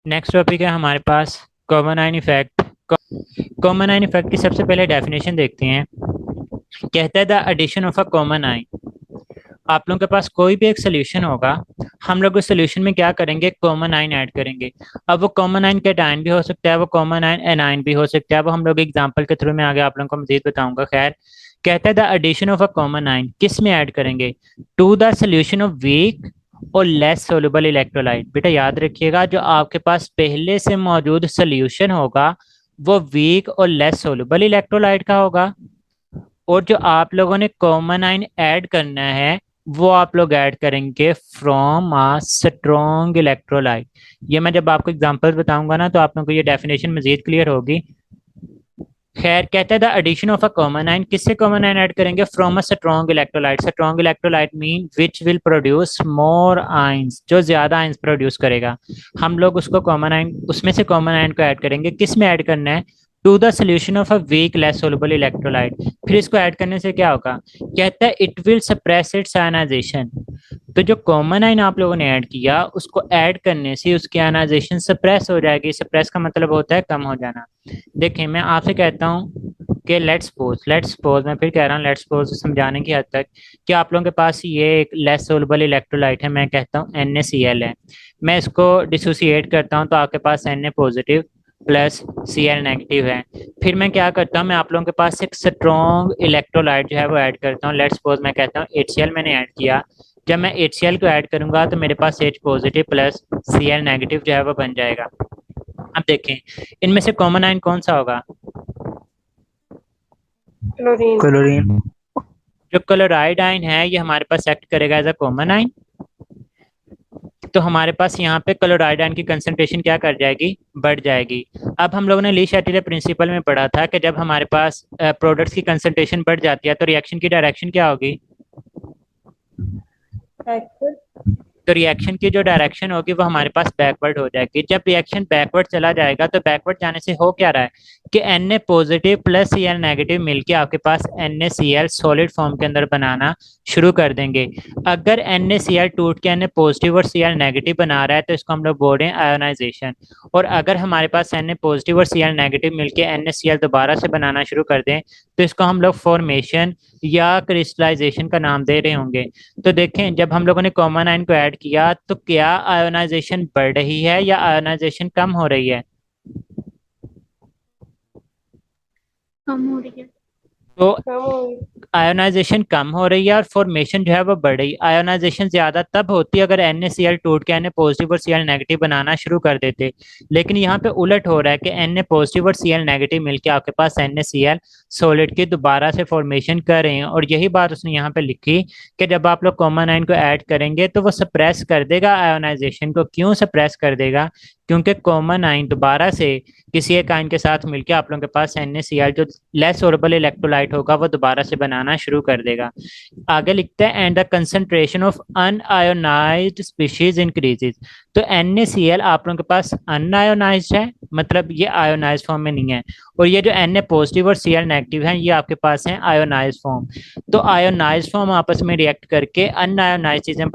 Next topic है हमारे पास common ion effect. Common ion effect की सबसे पहले डेफिनेशन देखते हैं। कहता है the addition of a common ion. आप लोगों के पास कोई भी एक सोल्यूशन होगा, हम लोग उस सोल्यूशन में क्या करेंगे, कॉमन आयन ऐड करेंगे। अब वो कॉमन आयन कैटायन भी हो सकता है, वो कॉमन आयन एनायन भी हो सकता है। वो हम लोग एग्जांपल के थ्रू में आगे आप लोगों को मजीद बताऊंगा। खैर, कहता है the addition of a common ion किस में ऐड करेंगे, to the solution of weak और लेस सोल्यूबल इलेक्ट्रोलाइट। बेटा याद रखिएगा, जो आपके पास पहले से मौजूद सोल्यूशन होगा वो वीक और लेस सोल्यूबल इलेक्ट्रोलाइट का होगा, और जो आप लोगों ने कॉमन आयन ऐड करना है वो आप लोग ऐड करेंगे फ्रॉम अ स्ट्रॉन्ग इलेक्ट्रोलाइट। ये मैं जब आपको एग्जांपल्स बताऊंगा ना तो आप लोगों को ये डेफिनेशन मजीद क्लियर होगी। खैर, कहता है the addition of a common ion, किससे कॉमन आयन ऐड करेंगे, from a strong electrolyte. Strong electrolyte mean which will produce more ions, जो ज्यादा आयंस प्रोड्यूस करेगा। हम लोग उसको कॉमन आयन, उसमें से कॉमन आयन को ऐड करेंगे। किस में ऐड करना है, to the solution of a weak less soluble electrolyte. फिर इसको ऐड करने से क्या होगा, कहता है it will suppress its ionisation. तो जो कॉमन आयन आप लोगों ने ऐड किया उसको ऐड करने से उसकी आयनाइजेशन सप्रेस हो जाएगी। सप्रेस का मतलब होता है कम हो जाना। देखिए मैं आपसे कहता हूँ कि लेट्स सपोज, मैं फिर कह रहा हूँ लेट्स सपोज समझाने की हद तक, कि आप लोगों के पास ये एक लेस सोल्युबल इलेक्ट्रोलाइट है, मैं कहता हूँ NaCl है। मैं इसको डिसोसिएट करता हूँ तो आपके पास Na positive plus Cl negative है। फिर मैं क्या करता हूँ, मैं आप लोगों के पास एक स्ट्रॉन्ग इलेक्ट्रोलाइट जो है वो ऐड करता हूँ। लेट्स सपोज मैं कहता हूँ HCl मैंने ऐड किया। जब मैं HCl को ऐड करूंगा तो मेरे पास H positive plus Cl negative जो है वो बन जाएगा। अब देखें, इनमें से कॉमन आयन कौन सा होगा, क्लोरीन। क्लोरीन। जो क्लोराइड आयन है ये हमारे पास एक्ट करेगा एज अ कॉमन आयन। तो हमारे पास यहाँ पे क्लोराइड आयन की कंसंट्रेशन क्या कर जाएगी, बढ़ जाएगी। अब हम लोगों ने ली शैटिलर प्रिंसिपल में पढ़ा था कि जब हमारे पास प्रोडक्ट्स की कंसंट्रेशन बढ़ जाती है तो रिएक्शन की डायरेक्शन क्या होगी, एक्सेस। तो रिएक्शन की जो डायरेक्शन होगी वो हमारे पास बैकवर्ड हो जाएगी। जब रिएक्शन बैकवर्ड चला जाएगा तो बैकवर्ड जाने से हो क्या रहा है कि Na positive plus Cl negative मिलके आपके पास NaCl सॉलिड फॉर्म के अंदर बनाना शुरू कर देंगे। अगर NaCl टूट के Na पॉजिटिव और Cl नेगेटिव बना रहा है तो इसको हम लोग बोल रहे हैं आयोनाइजेशन। और अगर हमारे पास Na पॉजिटिव और Cl नेगेटिव मिलके NaCl दोबारा से बनाना शुरू कर दें तो इसको हम लोग फॉर्मेशन या क्रिस्टलाइजेशन का नाम दे रहे होंगे। तो देखें, जब हम लोगों ने कॉमन आयन को ऐड किया तो क्या आयोनाइजेशन बढ़ रही है या आयोनाइजेशन कम हो रही है, कम हो रही है। तो कम हो रही आयोनाइजेशन कम हो रही है और फॉर्मेशन जो है वो बढ़ रही है। आयोनाइजेशन ज्यादा तब होती है अगर NaCl टूट के Na पॉजिटिव और Cl नेगेटिव बनाना शुरू कर देते। लेकिन यहाँ पे उलट हो रहा है कि Na पॉजिटिव और Cl नेगेटिव मिलके आपके पास NaCl सॉलिड की दोबारा से फॉर्मेशन कर रहे हैं। और यही बात उसने यहाँ पे लिखी कि जब आप लोग कॉमन आयन को ऐड करेंगे तो वो सप्रेस कर देगा आयोनाइजेशन को। क्यों सप्रेस कर देगा, क्योंकि कॉमन आयन दोबारा से किसी एक आयन के साथ मिलके आप लोगों के पास NaCl जो लेस सोल्युबल इलेक्ट्रोलाइट होगा वो दोबारा से बनाना शुरू कर देगा। आगे लिखते हैं and the concentration of unionised species increases. तो NaCl आप लोगों के पास अनआयोनाइज्ड है, मतलब ये आयोनाइज्ड फॉर्म में नहीं है। और ये जो Na पॉजिटिव और Cl नेगेटिव है ये आपके पास है आयोनाइज्ड फॉर्म। तो आयोनाइज्ड फॉर्म आपस में रिएक्ट करके अनआयोनाइज्ड चीजें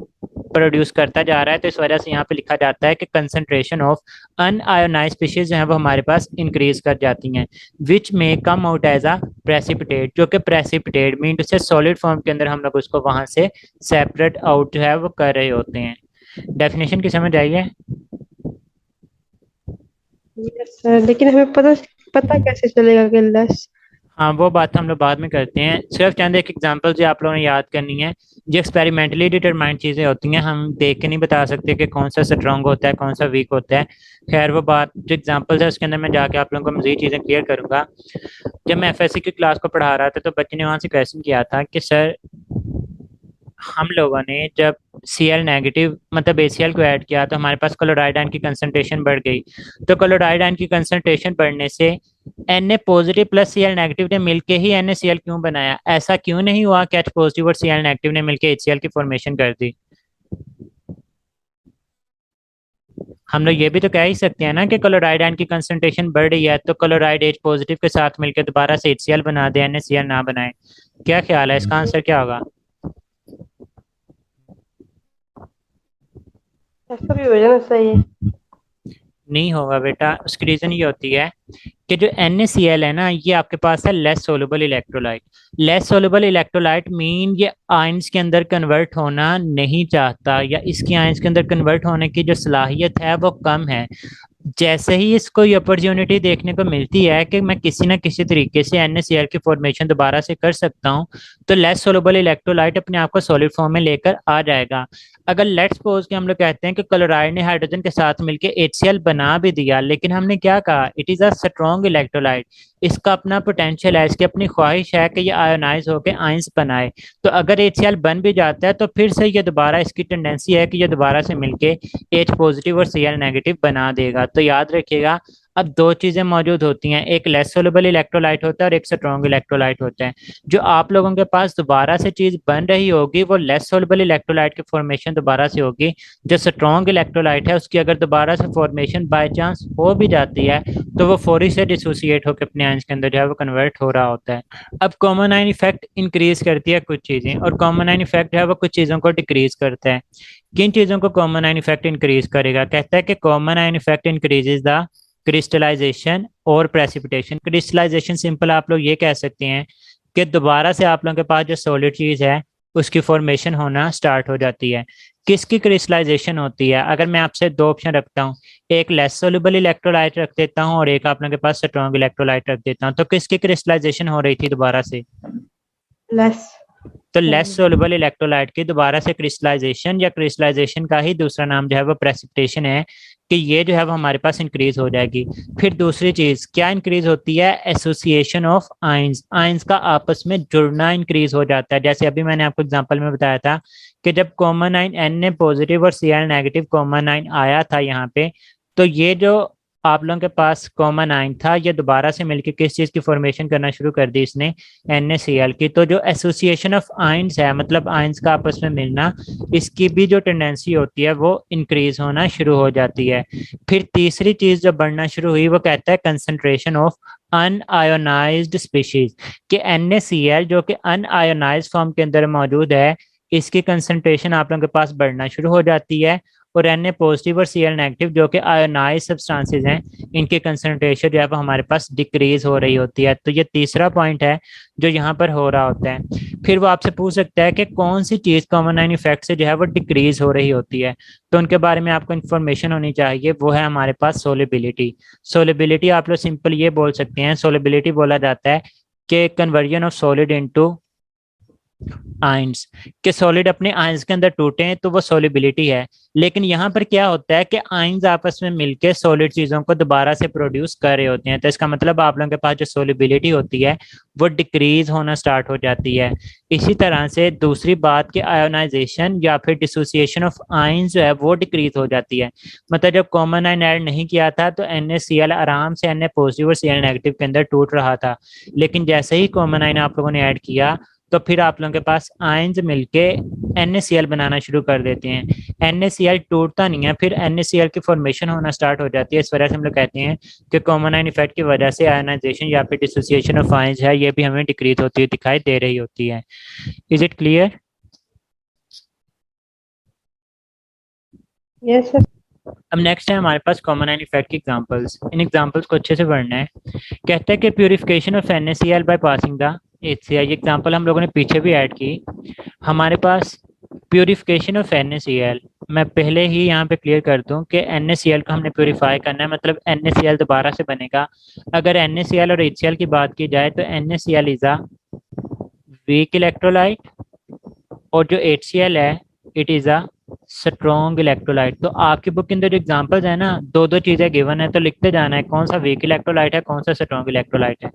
प्रोड्यूस करता जा रहा है। तो इस वजह से यहाँ पे लिखा जाता है कि कंसंट्रेशन ऑफ अनआयोनाइज्ड स्पीशीज जो है वो हमारे पास इंक्रीज कर जाती हैं, विच में come out as a precipitate. जो कि प्रेसिपिटेट मीन से सॉलिड फॉर्म के अंदर हम लोग उसको वहां से सेपरेट आउट जो है वो कर रहे होते हैं। डेफिनेशन की समझ आई है। है। यस सर, लेकिन हमें पता पता कैसे चलेगा कि लेस। हाँ, वो बात हम लोग बाद में करते हैं। सिर्फ चंद एक एग्जांपल जो आप लोगों ने याद करनी है, जो एक्सपेरिमेंटली डिटरमाइंड चीज़ें होती हैं, हम देख के नहीं बता सकते कि कौन सा स्ट्रांग होता है कौन सा वीक होता है। खैर, वो बात जो एग्जांपल्स है उसके अंदर मैं जाके आप लोगों को मजीद चीज़ें क्लियर करूंगा। जब मैं FSC की क्लास को पढ़ा रहा था तो बच्चे ने वहाँ से क्वेश्चन किया था कि सर, हम लोगों ने जब Cl नेगेटिव मतलब ACl को ऐड किया तो हमारे पास क्लोराइड आयन की कंसंट्रेशन बढ़ गई। तो क्लोराइड आयन की कंसंट्रेशन बढ़ने से Na positive plus Cl negative ने मिलके ही NaCl क्यों बनाया, ऐसा क्यों नहीं हुआ कि H पॉजिटिव और Cl नेगेटिव ने मिलके HCl की फॉर्मेशन कर दी। हम लोग ये भी तो कह ही सकते हैं ना कि क्लोराइड आयन की कंसंट्रेशन बढ़ रही है तो क्लोराइड H पॉजिटिव के साथ मिलकर दोबारा से HCl बना दे, NaCl ना बनाए। क्या ख्याल है, इसका आंसर क्या होगा। ऐसा भी हो जाना सही है। नहीं होगा बेटा, उसकी रीजन ये होती है कि जो NaCl है ना, ये आपके पास है less soluble electrolyte. Less soluble electrolyte mean ये आयंस के अंदर कन्वर्ट होना नहीं चाहता, या इसकी आयंस के अंदर कन्वर्ट होने की जो सलाहियत है वो कम है। जैसे ही इसको ये अपॉर्चुनिटी देखने को मिलती है कि मैं किसी ना किसी तरीके से NaCl की फॉर्मेशन दोबारा से कर सकता हूँ, तो लेस सोल्युबल इलेक्ट्रोलाइट अपने आप को सॉलिड फॉर्म में लेकर आ जाएगा। अगर लेट्स सपोज कि हम लोग कहते हैं कि क्लोराइड ने हाइड्रोजन के साथ मिलकर HCl बना भी दिया, लेकिन हमने क्या कहा, it is a strong electrolyte, इसका अपना पोटेंशियल है, इसकी अपनी ख्वाहिश है कि ये आयोनाइज होकर आयंस बनाए। तो अगर HCl बन भी जाता है तो फिर से ये दोबारा, इसकी टेंडेंसी है कि ये दोबारा से मिलके H पॉजिटिव और Cl नेगेटिव बना देगा। तो याद रखिएगा, अब दो चीजें मौजूद होती हैं, एक लेस सोल्युबल इलेक्ट्रोलाइट होता है और एक स्ट्रॉन्ग इलेक्ट्रोलाइट होता है। जो आप लोगों के पास दोबारा से चीज बन रही होगी वो लेस सोल्युबल इलेक्ट्रोलाइट की फॉर्मेशन दोबारा से होगी। जो स्ट्रॉन्ग इलेक्ट्रोलाइट है उसकी अगर दोबारा से फॉर्मेशन बाय चांस हो भी जाती है तो वो फौरी से डिसोसिएट होकर अपने आयंस के अंदर जो है वो कन्वर्ट हो रहा होता है। अब कॉमन आयन इफेक्ट इंक्रीज करती है कुछ चीजें, और कॉमन आयन इफेक्ट जो है वो कुछ चीजों को डिक्रीज करता है। किन चीजों को कॉमन आयन इफेक्ट इंक्रीज करेगा? कहता है कि common ion effect increases the crystallisation और प्रेसिपिटेशन। क्रिस्टलाइजेशन सिंपल आप लोग ये कह सकते हैं कि दोबारा से आप लोगों के पास जो सॉलिड चीज है उसकी फॉर्मेशन होना स्टार्ट हो जाती है। किसकी क्रिस्टलाइजेशन होती है? अगर मैं आपसे दो ऑप्शन रखता हूँ, एक लेस सोल्युबल इलेक्ट्रोलाइट रख देता हूँ और एक आप लोगों के पास स्ट्रॉन्ग इलेक्ट्रोलाइट रख देता हूँ, तो किसकी क्रिस्टलाइजेशन हो रही थी दोबारा से? लेस। तो लेस सोल्युबल इलेक्ट्रोलाइट की दोबारा से क्रिस्टलाइजेशन, या क्रिस्टलाइजेशन का ही दूसरा नाम जो है वो प्रेसिपिटेशन है, कि ये जो है वो हमारे पास इंक्रीज हो जाएगी। फिर दूसरी चीज क्या इंक्रीज होती है? Association of ions. आयंस का आपस में जुड़ना इंक्रीज हो जाता है। जैसे अभी मैंने आपको एग्जांपल में बताया था कि जब कॉमन आयन Na पॉजिटिव और Cl नेगेटिव कॉमन आयन आया था यहाँ पे, तो ये जो आप लोगों के पास कॉमन आयन था ये दोबारा से मिलकर किस चीज की फॉर्मेशन करना शुरू कर दी इसने? NaCl की। तो जो एसोसिएशन ऑफ आयंस है, मतलब आयंस का आपस में मिलना, इसकी भी जो टेंडेंसी होती है वो इंक्रीज होना शुरू हो जाती है। फिर तीसरी चीज जो बढ़ना शुरू हुई वो कहता है कंसंट्रेशन ऑफ अनआयोनाइज्ड स्पीशीज, कि NaCl जो कि अनआयोनाइज्ड फॉर्म के अंदर मौजूद है, इसकी कंसंट्रेशन आप लोगों के पास बढ़ना शुरू हो जाती है। और Na पॉजिटिव और Cl नेगेटिव जो कि आयोनाइज सब्सटेंसेस हैं, इनकी कंसंट्रेशन जो है वो हमारे पास डिक्रीज हो रही होती है। तो ये तीसरा पॉइंट है जो यहाँ पर हो रहा होता है। फिर वो आपसे पूछ सकता है कि कौन सी चीज कॉमन आयन इफेक्ट से जो है वो डिक्रीज हो रही होती है, तो उनके बारे में आपको इन्फॉर्मेशन होनी चाहिए। वो है हमारे पास सोलिबिलिटी। सोलिबिलिटी आप लोग सिंपल ये बोल सकते हैं, सोलिबिलिटी बोला जाता है कि conversion of solid into ions, के सॉलिड अपने आयंस के अंदर टूटे हैं तो वो सोलिबिलिटी है। लेकिन यहाँ पर क्या होता है कि आयंस आपस में मिलके सॉलिड चीजों को दोबारा से प्रोड्यूस कर रहे होते हैं, तो इसका मतलब आप लोगों के पास जो सोलिबिलिटी होती है वो डिक्रीज होना स्टार्ट हो जाती है। इसी तरह से दूसरी बात कि आयोनाइजेशन या फिर डिसोसिएशन ऑफ आयंस जो है वो डिक्रीज हो जाती है। मतलब जब कॉमन आयन ऐड नहीं किया था तो NaCl आराम से Na पॉजिटिव और Cl नेगेटिव के अंदर टूट रहा था, लेकिन जैसे ही कॉमन आयन आप लोगों ने ऐड किया तो फिर आप लोगों के पास आयंस मिलके NaCl बनाना शुरू कर देते हैं। NaCl टूटता नहीं है, फिर NaCl की फॉर्मेशन होना स्टार्ट हो जाती है। इस वजह से हम लोग कहते हैं कि कॉमन आयन इफेक्ट की वजह से आयनाइजेशन या फिर डिसोसिएशन ऑफ आयंस है ये भी हमें डिक्रीज होती हुई दिखाई दे रही होती है। Is it clear? Yes sir. अब नेक्स्ट है हमारे पास कॉमन आयन इफेक्ट की एग्जांपल्स। इन एग्जांपल्स को अच्छे से पढ़ना है। कहता है कि purification of NaCl by passing the HCl। ये एग्जांपल हम लोगों ने पीछे भी ऐड की। हमारे पास प्यूरिफिकेशन ऑफ NaCl, मैं पहले ही यहाँ पे क्लियर कर दूं कि NaCl को हमने प्यूरिफाई करना है, मतलब NaCl दोबारा से बनेगा। अगर NaCl और HCl की बात की जाए तो NaCl is a weak electrolyte और जो HCl है it is a strong electrolyte. तो आपकी बुक के अंदर जो एग्जांपल्स है ना, दो दो चीजें गिवन है, तो लिखते जाना है कौन सा वीक इलेक्ट्रोलाइट है कौन सा स्ट्रॉन्ग इलेक्ट्रोलाइट है।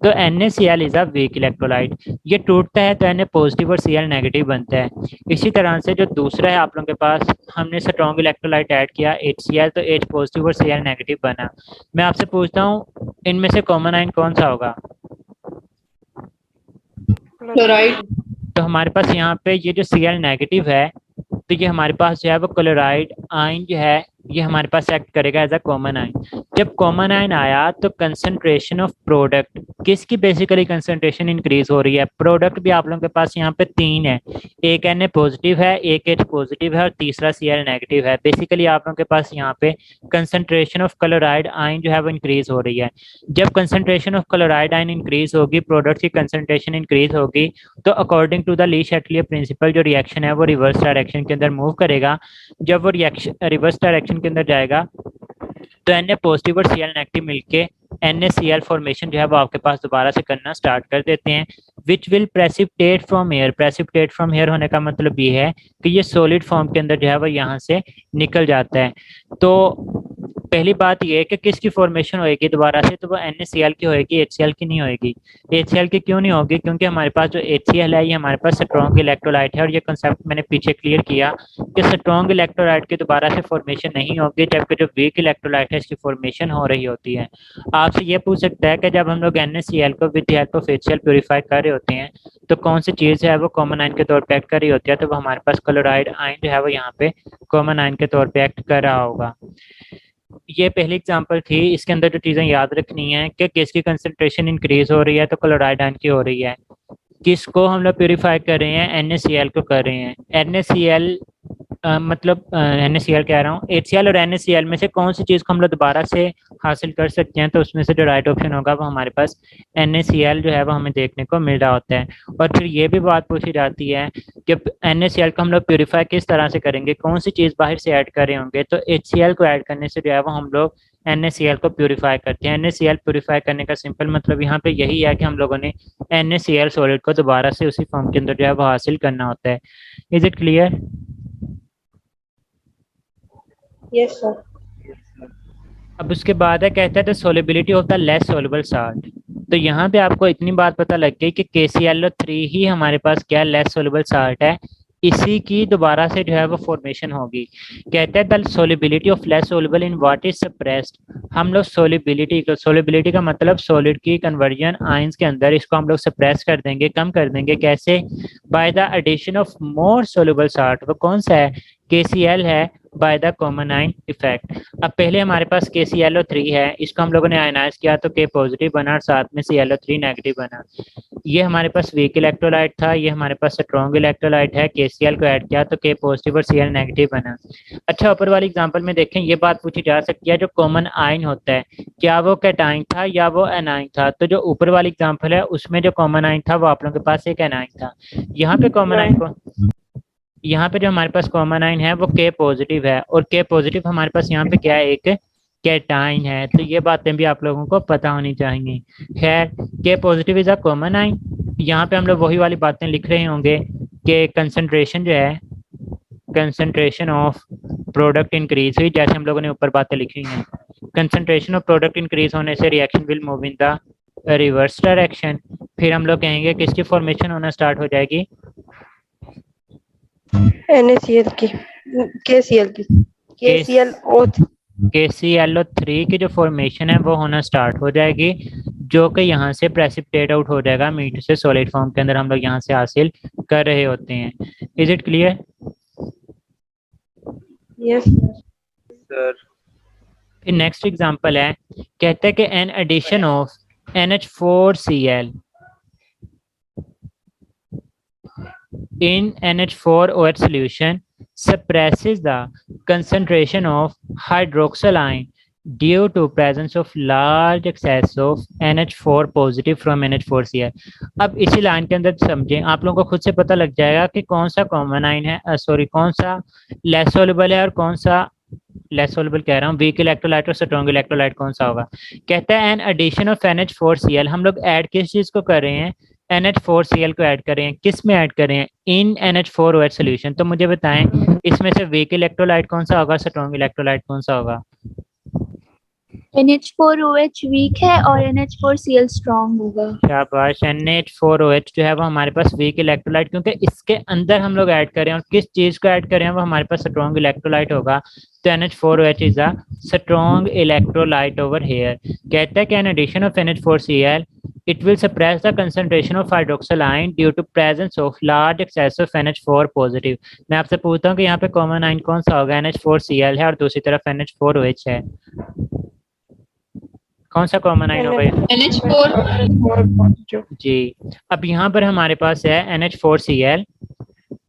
तो NaCl is a weak electrolyte, ये टूटता है तो Na पॉजिटिव और Cl नेगेटिव बनता है। इसी तरह से जो दूसरा है आप लोगों के पास, हमने स्ट्रॉन्ग इलेक्ट्रोलाइट ऐड किया HCl, तो H पॉजिटिव और Cl नेगेटिव बना। मैं आपसे पूछता हूँ इनमें से कॉमन आयन कौन सा होगा? क्लोराइड। तो हमारे पास यहाँ पे ये जो Cl नेगेटिव है, तो ये हमारे पास जो है वो क्लोराइड आयन जो है ये हमारे पास एक्ट करेगा एज अ कॉमन आयन। जब कॉमन आयन आया तो कंसंट्रेशन ऑफ प्रोडक्ट, किसकी बेसिकली कंसंट्रेशन इंक्रीज हो रही है? प्रोडक्ट भी आप लोगों के पास यहाँ पे तीन है, एक Na पॉजिटिव है, एक H पॉजिटिव है और तीसरा Cl नेगेटिव है। बेसिकली आप लोगों के पास यहाँ पे कंसंट्रेशन ऑफ क्लोराइड आयन जो है वो इंक्रीज हो रही है। जब concentration of chloride ion increase होगी, प्रोडक्ट की कंसंट्रेशन इंक्रीज होगी, तो according to the Le Chatelier principle जो रिएक्शन है वो रिवर्स डायरेक्शन के अंदर मूव करेगा। जब वो रिएक्शन रिवर्स डायरेक्शन के अंदर जाएगा तो Na पॉजिटिव और Cl नेगेटिव मिलके NaCl फॉर्मेशन जो है वो आपके पास दोबारा से करना स्टार्ट कर देते हैं, which will precipitate from air. Precipitate from air होने का मतलब ये है कि ये सॉलिड फॉर्म के अंदर जो है वो यहाँ से निकल जाता है। तो पहली बात ये है कि किसकी फॉर्मेशन होएगी दोबारा से, तो वो NaCl की होएगी, HCl की नहीं होएगी। HCl की क्यों नहीं होगी? क्योंकि हमारे पास जो HCl है ये हमारे पास स्ट्रॉन्ग इलेक्ट्रोलाइट है, और ये कंसेप्ट मैंने पीछे क्लियर किया कि स्ट्रॉन्ग इलेक्ट्रोलाइट की दोबारा से फॉर्मेशन नहीं होगी, जबकि जो वीक इलेक्ट्रोलाइट है इसकी फॉर्मेशन हो रही होती है। आपसे ये पूछ सकता है कि जब हम लोग NaCl को with the help of HCl purify कर रहे होते हैं तो कौन सी चीज़ है वो कॉमन आयन के तौर पे एक्ट कर रही होती है? तो वो हमारे पास क्लोराइड आयन जो है वो यहाँ पे कॉमन आयन के तौर पे एक्ट कर रहा होगा। ये पहली एग्जांपल थी। इसके अंदर जो चीज़ें याद रखनी है कि किसकी कंसंट्रेशन इंक्रीज हो रही है, तो क्लोराइड आयन की हो रही है। किसको हम लोग प्योरीफाई कर रहे हैं? NaCl को कर रहे हैं। NaCl मतलब NaCl कह रहा हूँ, HCl और NaCl में से कौन सी चीज़ को हम लोग दोबारा से हासिल कर सकते हैं? तो उसमें से जो राइट ऑप्शन होगा वो हमारे पास NaCl जो है वो हमें देखने को मिल रहा होता है। और फिर ये भी बात पूछी जाती है कि NaCl को हम लोग प्योरीफाई किस तरह से करेंगे, कौन सी चीज़ बाहर से ऐड कर रहे होंगे? तो HCl को ऐड करने से जो है वो हम लोग NaCl को प्योरीफाई करते हैं। NaCl प्योरीफाई करने का सिंपल मतलब यहाँ पे यही है कि हम लोगों ने NaCl सॉलिड को दोबारा से उसी फॉर्म के अंदर जो है वो हासिल करना होता है। Is it clear? Yes sir. अब उसके बाद है, कहता है the solubility of the less soluble salt. तो यहाँ पे आपको इतनी बात पता लग गई कि KClO3 ही हमारे पास क्या लेस सोल्युबल साल्ट है, इसी की दोबारा से जो है वो फॉर्मेशन होगी। कहते हैं the solubility of less soluble in what is suppressed. हम लोग सोलिबिलिटी का मतलब सॉलिड की कन्वर्जन आयंस के अंदर, इसको हम लोग सप्रेस कर देंगे, कम कर देंगे। कैसे? By the addition of more soluble salt. वो कौन सा है? KCl है, by the common ion effect. अब पहले हमारे पास KClO3 है, इसको हम लोगों ने आयनाइज किया तो K पॉजिटिव बना और साथ में Cl3 नेगेटिव बना। ये हमारे पास वीक इलेक्ट्रोलाइट था, ये हमारे पास स्ट्रॉन्ग इलेक्ट्रोलाइट है। KCl को ऐड किया तो K पॉजिटिव और Cl नेगेटिव बना। अच्छा, ऊपर वाली एग्जांपल में देखें, ये बात पूछी जा सकती है जो कॉमन आयन होता है क्या वो कैटाइन था या वो एनाइन था? तो जो ऊपर वाली एग्जांपल है उसमें जो कॉमन आयन था वो आप लोगों के पास एक एनाइन था। यहाँ पे कॉमन आयन को, यहाँ पे जो हमारे पास कॉमन आयन है वो K पॉजिटिव है, और K पॉजिटिव हमारे पास यहाँ पे क्या है? एक कैटाइन है। तो ये बातें भी आप लोगों को पता होनी चाहिए। खैर, K positive is a common ion. यहाँ पे हम लोग वही वाली बातें लिख रहे होंगे कि कंसंट्रेशन जो है, कंसंट्रेशन ऑफ प्रोडक्ट इंक्रीज हुई, जैसे हम लोगों ने ऊपर बातें लिखी हैं। कंसंट्रेशन ऑफ प्रोडक्ट इंक्रीज होने से reaction will move in the reverse direction. फिर हम लोग कहेंगे किसकी फॉर्मेशन होना स्टार्ट हो जाएगी? NaCl की, KCl की, KClO3 की जो फॉर्मेशन है वो होना स्टार्ट हो जाएगी, जो कि यहाँ से प्रेसिपिटेट आउट हो जाएगा मीट से सॉलिड फॉर्म के अंदर हम लोग यहाँ से हासिल कर रहे होते हैं। Is it clear? Yes sir. फिर नेक्स्ट एग्जांपल है, कहते हैं कि an addition of NH4Cl in NH4OH solution suppresses the concentration of hydroxyl ion due to presence of large excess of NH4 positive from NH4Cl। अब इसी line के अंदर समझें, आप लोगों को खुद से पता लग जाएगा कि कौन सा कॉमन आयन है, सॉरी कौन सा लेस सोल्युबल है और कौन सा लेस सोल्युबल कह रहा हूँ, वीक इलेक्ट्रोलाइट और स्ट्रॉन्ग इलेक्ट्रोलाइट कौन सा होगा। कहता है एन एडिशन ऑफ NH4Cl। हम लोग ऐड किस चीज को कर रहे हैं? NH4Cl को ऐड कर रहे हैं। किस में ऐड कर रहे हैं? इन NH4OH सोल्यूशन। तो मुझे बताएं इसमें से वीक इलेक्ट्रोलाइट कौन सा होगा, स्ट्रॉन्ग इलेक्ट्रोलाइट कौन सा होगा? NH4OH वीक है और NH4Cl स्ट्रॉन्ग होगा। शाबाश। NH4OH जो है वो हमारे पास वीक इलेक्ट्रोलाइट, क्योंकि इसके अंदर हम लोग ऐड करें और किस चीज को ऐड करें वो हमारे पास स्ट्रॉन्ग इलेक्ट्रोलाइट होगा। तो NH4OH is a strong electrolyte over here. कहता है कि in addition of NH4Cl it will suppress the concentration of hydroxyl ion due to presence of large excess of NH4 positive। मैं आपसे पूछता हूँ कि यहाँ पे कॉमन आयन कौन सा होगा? NH4Cl है और दूसरी तरफ NH4OH है। कौन सा कॉमन आइन होगा ये? NH4 जी, अब यहाँ पर हमारे पास है NH4Cl,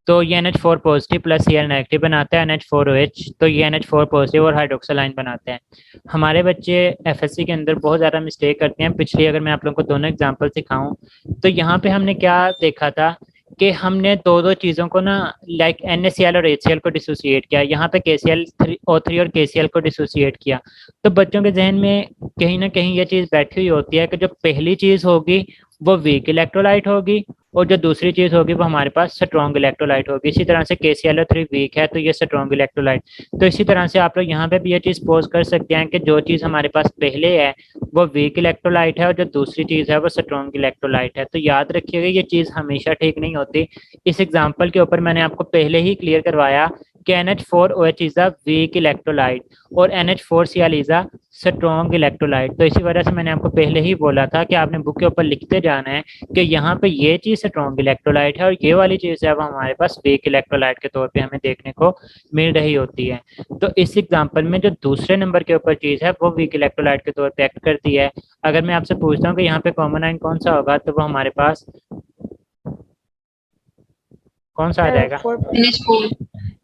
तो ये NH4 positive plus Cl negative बनाता है NH4OH, तो ये NH4 पॉजिटिव और हाइड्रोक्सिल आयन बनाते हैं। हमारे बच्चे FSC के अंदर बहुत ज़्यादा मिस्टेक करते हैं। पिछली अगर मैं आप लोगों को दोनों एग्जांपल सिखाऊं तो यहाँ पे हमने क्या देखा था कि हमने दो दो चीज़ों को ना लाइक NaCl और HCl को डिसोसिएट किया, यहाँ पे KClO3 और KCl को डिसोसिएट किया। तो बच्चों के जहन में कहीं ना कहीं ये चीज़ बैठी हुई होती है कि जो पहली चीज़ होगी वो वीक इलेक्ट्रोलाइट होगी और जो दूसरी चीज होगी वो हमारे पास स्ट्रॉन्ग इलेक्ट्रोलाइट होगी। इसी तरह से KClO3 वीक है तो ये स्ट्रॉन्ग इलेक्ट्रोलाइट। तो इसी तरह से आप लोग यहाँ पे भी ये चीज पोज कर सकते हैं कि जो चीज हमारे पास पहले है वो वीक इलेक्ट्रोलाइट है और जो दूसरी चीज है वो स्ट्रॉन्ग इलेक्ट्रोलाइट है। तो याद रखिएगा ये चीज हमेशा ठीक नहीं होती। इस एग्जाम्पल के ऊपर मैंने आपको पहले ही क्लियर करवाया कि NH4OH is a weak electrolyte और NH4Cl is a strong electrolyte. तो इसी वजह से मैंने आपको पहले ही बोला था कि आपने बुक के ऊपर लिखते जाना है कि यहाँ पे ये चीज स्ट्रॉन्ग इलेक्ट्रोलाइट है और ये वाली चीज है वो हमारे पास वीक इलेक्ट्रोलाइट के तौर पे हमें देखने को मिल रही होती है। तो इस एग्जांपल में जो दूसरे नंबर के ऊपर चीज है वो वीक इलेक्ट्रोलाइट के तौर पे एक्ट करती है। अगर मैं आपसे पूछता हूँ कि यहाँ पे कॉमन आयन कौन सा होगा तो वो हमारे पास कौन सा आ जाएगा?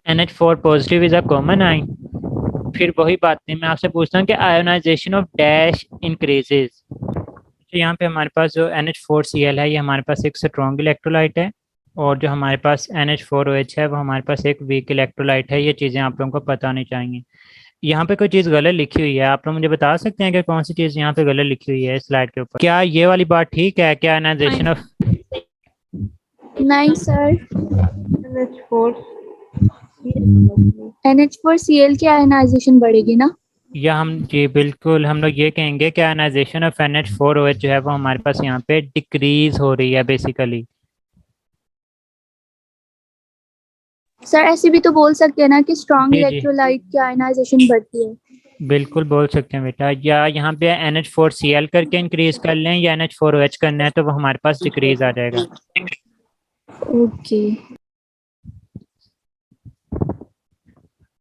NH4 positive is a common ion. फिर वही बात नहीं, मैं आपसे पूछता हूँ कि आयोनाइजेशन ऑफ डैश इंक्रीजेस। तो यहाँ पे हमारे पास जो NH4Cl है ये हमारे पास एक स्ट्रॉन्ग इलेक्ट्रोलाइट है और जो हमारे पास NH4OH है वो हमारे पास एक वीक इलेक्ट्रोलाइट है। ये चीज़ें आप लोगों को पता नहीं चाहिए। यहाँ पे कोई चीज़ गलत लिखी हुई है, आप लोग मुझे बता सकते हैं कि कौन सी चीज़ यहाँ पे गलत लिखी हुई है स्लाइड के ऊपर? क्या ये वाली बात ठीक है? क्या आयोनाइजेशन ऑफ नहीं सर, NH4 NH4Cl की आयनाइजेशन बढ़ेगी ना? या हम जी बिल्कुल हम लोग ये कहेंगे कि आयोनाइजेशन ऑफ NH4OH जो है वो हमारे पास यहाँ पे डिक्रीज हो रही है बेसिकली। सर ऐसे भी तो बोल सकते हैं ना कि स्ट्रॉन्ग जी जी इलेक्ट्रोलाइट की आयनाइजेशन बढ़ती है। बिल्कुल बोल सकते हैं बेटा, या यहाँ पे NH4Cl करके इंक्रीज कर लें या NH4OH करना है तो वो हमारे पास डिक्रीज आ जाएगा। ओके।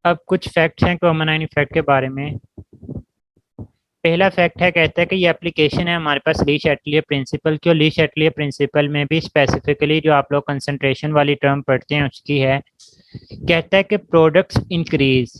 अब कुछ फैक्ट्स हैं कॉमन आयन इफेक्ट के बारे में। पहला फैक्ट है, कहता है कि ये एप्लीकेशन है हमारे पास ली शैटलियर प्रिंसिपल की, और ली शैटलियर प्रिंसिपल में भी स्पेसिफिकली जो आप लोग कंसंट्रेशन वाली टर्म पढ़ते हैं उसकी है। कहता है कि प्रोडक्ट्स इंक्रीज,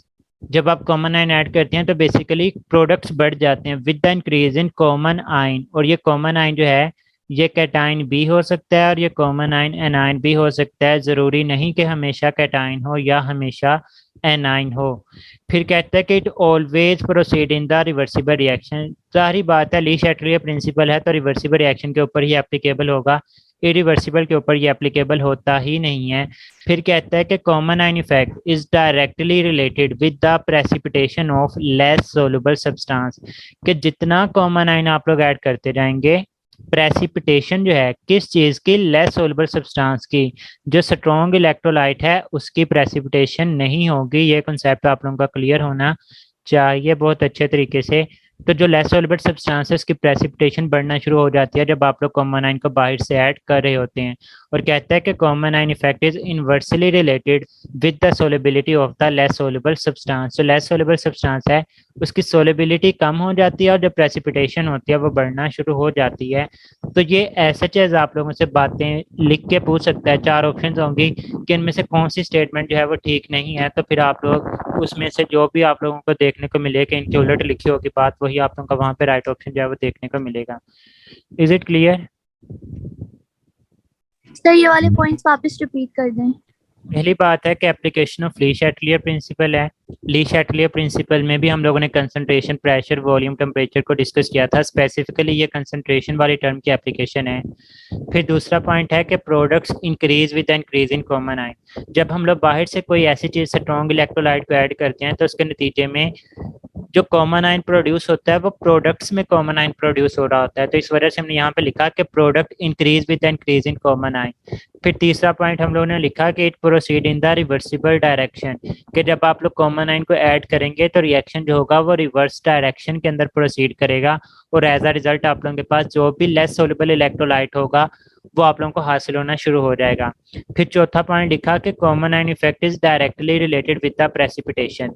जब आप कॉमन आयन ऐड करते हैं तो बेसिकली प्रोडक्ट्स बढ़ जाते हैं with the increase in common ion. और ये कॉमन आयन जो है ये कैटाइन भी हो सकता है और ये कॉमन आयन एनाइन भी हो सकता है। जरूरी नहीं कि हमेशा कैटाइन हो या हमेशा एनाइन हो। फिर कहता है कि it always proceed in the reversible reaction. सारी बात है ली शैटलियर प्रिंसिपल है तो रिवर्सिबल रिएक्शन के ऊपर ही एप्लीकेबल होगा, इरिवर्सिबल के ऊपर ये एप्लीकेबल होता ही नहीं है। फिर कहता है कि common ion effect is directly related with the precipitation of less soluble substance, कि जितना कॉमन आयन आप लोग ऐड करते जाएंगे प्रेसिपिटेशन जो है किस चीज की, लेस सोल्यूबल सब्सटेंस की, जो स्ट्रॉन्ग इलेक्ट्रोलाइट है उसकी प्रेसिपिटेशन नहीं होगी। ये कॉन्सेप्ट आप लोगों का क्लियर होना चाहिए बहुत अच्छे तरीके से। तो जो लेस सोल्यूबल सब्सटेंसेस की प्रेसिपिटेशन बढ़ना शुरू हो जाती है जब आप लोग कॉमन आयन को बाहर से ऐड कर रहे होते हैं। और कहता है कि common ion effect is inversely related with the solubility of the less soluble substance. जो लेस सोल्यूबल सब्सटेंस है उसकी सोलेबिलिटी कम हो जाती है और जो प्रेसिपिटेशन होती है वो बढ़ना शुरू हो जाती है। तो ये ऐसे चीज आप लोगों से बातें लिख के पूछ सकता है, 4 ऑप्शन होंगी कि इनमें से कौन सी स्टेटमेंट जो है वो ठीक नहीं है, तो फिर आप लोग उसमें से जो भी आप लोगों को देखने को मिले कि इनके उलट लिखी होगी बात, वही आप लोगों का वहाँ पे राइट ऑप्शन जो है वो देखने को मिलेगा। Is it clear? सर ये वाले पॉइंट्स वापस रिपीट कर दें। पहली बात है कि application of Lee Chatelier principal है। ली शैटलियर प्रिंसिपल में भी हम लोगों ने कंसंट्रेशन, प्रेशर, वॉल्यूम, टेम्परेचर को डिस्कस किया था। स्पेसिफिकली ये कंसंट्रेशन वाली टर्म की एप्लीकेशन है। फिर दूसरा पॉइंट है कि products increase with increase in common ion. जब हम लोग बाहर से कोई ऐसी चीज स्ट्रॉन्ग इलेक्ट्रोलाइट को ऐड करते हैं तो उसके नतीजे में जो कॉमन आयन प्रोड्यूस होता है वो प्रोडक्ट्स में कॉमन आयन प्रोड्यूस हो रहा होता है। तो इस वजह से हमने यहाँ पे लिखा कि product increase with increase in common ion. फिर तीसरा पॉइंट हम लोगों ने लिखा कि it proceed in the reversible direction, कि जब आप लोग कॉमन आयन को ऐड करेंगे तो रिएक्शन जो होगा वो रिवर्स डायरेक्शन के अंदर प्रोसीड करेगा, और एज अ रिजल्ट आप लोगों के पास जो भी लेस सोल्युबल इलेक्ट्रोलाइट होगा वो आप लोगों को हासिल होना शुरू हो जाएगा। फिर चौथा पॉइंट लिखा कि common ion effect is directly related with the precipitation,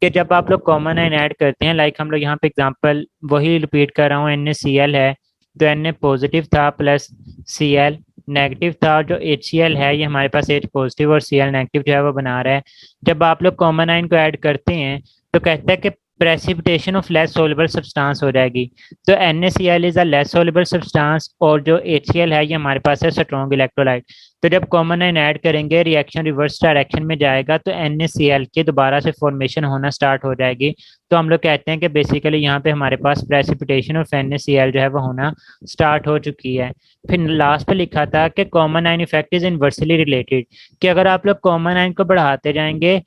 कि जब आप लोग कॉमन आयन ऐड करते हैं, लाइक हम लोग यहाँ पे एग्जांपल वही रिपीट कर रहा हूँ, NaCl है तो Na पॉजिटिव था प्लस Cl नेगेटिव था, और जो HCl है ये हमारे पास H पॉजिटिव और Cl नेगेटिव जो है वो बना रहा है। जब आप लोग कॉमन आयन को ऐड करते हैं तो कहता है कि precipitation of less soluble substance हो जाएगी, तो NaCl is a less soluble substance, और जो HCl है ये हमारे पास है स्ट्रॉन्ग इलेक्ट्रोलाइट। तो जब कॉमन आयन ऐड करेंगे रिएक्शन रिवर्स डायरेक्शन में जाएगा तो NaCl की दोबारा से फॉर्मेशन होना स्टार्ट हो जाएगी। तो हम लोग कहते हैं कि बेसिकली यहाँ पे हमारे पास प्रेसिपिटेशन ऑफ NaCl जो है वो होना स्टार्ट हो चुकी है। फिर लास्ट पे लिखा था कि common ion effect is inversely related, कि अगर आप लोग कॉमन आयन को बढ़ाते जाएंगे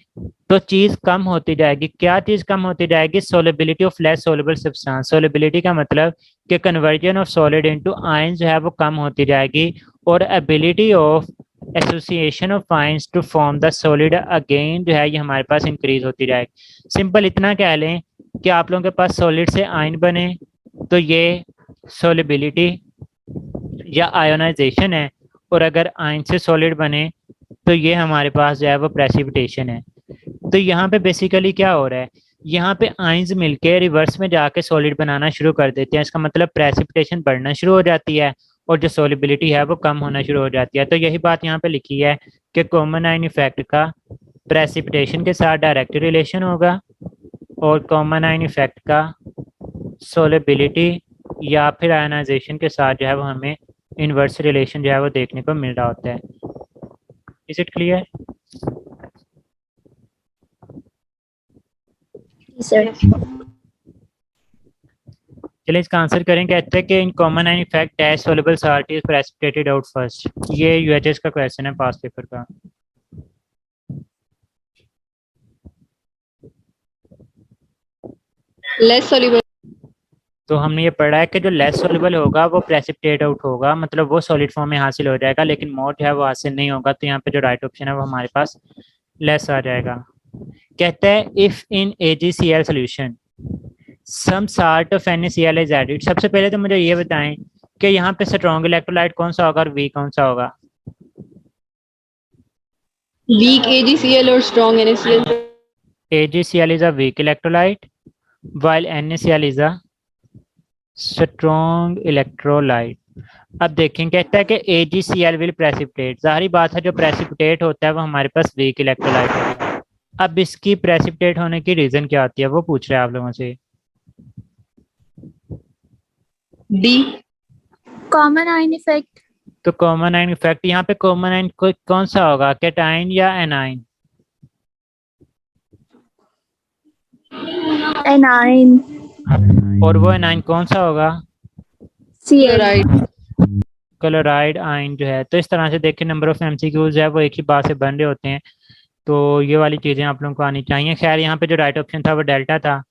तो चीज कम होती जाएगी। क्या चीज कम होती जाएगी? Solubility of less soluble substance. Solubility का मतलब कि conversion of solid into ion जो है वो कम होती जाएगी, और ability of association of ions to form the solid again जो है ये हमारे पास इंक्रीज होती जाएगी। सिंपल इतना कह लें कि आप लोगों के पास सॉलिड से आयन बने तो ये सोलिबिलिटी या आयोनाइजेशन है, और अगर आयन से सॉलिड बने तो ये हमारे पास जो है वो प्रेसिपिटेशन है। तो यहाँ पे बेसिकली क्या हो रहा है, यहाँ पे आयंस मिलके रिवर्स में जाके सॉलिड बनाना शुरू कर देते हैं, इसका मतलब प्रेसिपिटेशन बढ़ना शुरू हो जाती है और जो सॉलिबिलिटी है वो कम होना शुरू हो जाती है। तो यही बात यहाँ पे लिखी है कि कॉमन आयन इफेक्ट का प्रेसिपिटेशन के साथ डायरेक्ट रिलेशन होगा, और कॉमन आयन इफेक्ट का सॉलिबिलिटी या फिर आयनाइजेशन के साथ जो है वो हमें इनवर्स रिलेशन जो है वो देखने को मिल रहा होता है। Is it clear? सर चलिए इसका आंसर करें। कहते हैं कि in common ion effect dash soluble salt is precipitated out first. ये यूएचएस का क्वेश्चन है पास पेपर का। Less soluble. तो हमने ये पढ़ा है कि जो लेस सोल्युबल होगा वो प्रेसिपिटेट आउट होगा, मतलब वो सॉलिड फॉर्म में हासिल हो जाएगा, लेकिन मोर जो है वो हासिल नहीं होगा। तो यहाँ पे जो राइट ऑप्शन है वो हमारे पास लेस आ जाएगा। कहते हैं if in AgCl solution some salt of NaCl is added. सबसे पहले तो मुझे ये बताएं कि यहाँ पे स्ट्रॉन्ग इलेक्ट्रोलाइट कौन सा होगा और वीक कौन सा होगा? वीक AgCl और strong NaCl। AgCl is a weak electrolyte while NaCl is a strong electrolyte। अब देखें कहता है कि AgCl will precipitate। जाहिर बात है जो प्रेसिपिटेट होता है वो हमारे पास वीक इलेक्ट्रोलाइट होगा। अब इसकी प्रेसिपिटेट होने की रीजन क्या होती है वो पूछ रहे हैं आप लोगों से। D common ion effect. तो कॉमन आयन इफेक्ट, यहाँ पे कॉमन आयन कौन सा होगा, कैटाइन या एनाइन? एनाइन। और वो एनाइन कौन सा होगा? Cl। क्लोराइड आयन जो है। तो इस तरह से देखिए नंबर ऑफ MCQs है वो एक ही बात से बन रहे होते हैं, तो ये वाली चीज़ें आप लोगों को आनी चाहिए। खैर यहाँ पे जो राइट ऑप्शन था वो डेल्टा था,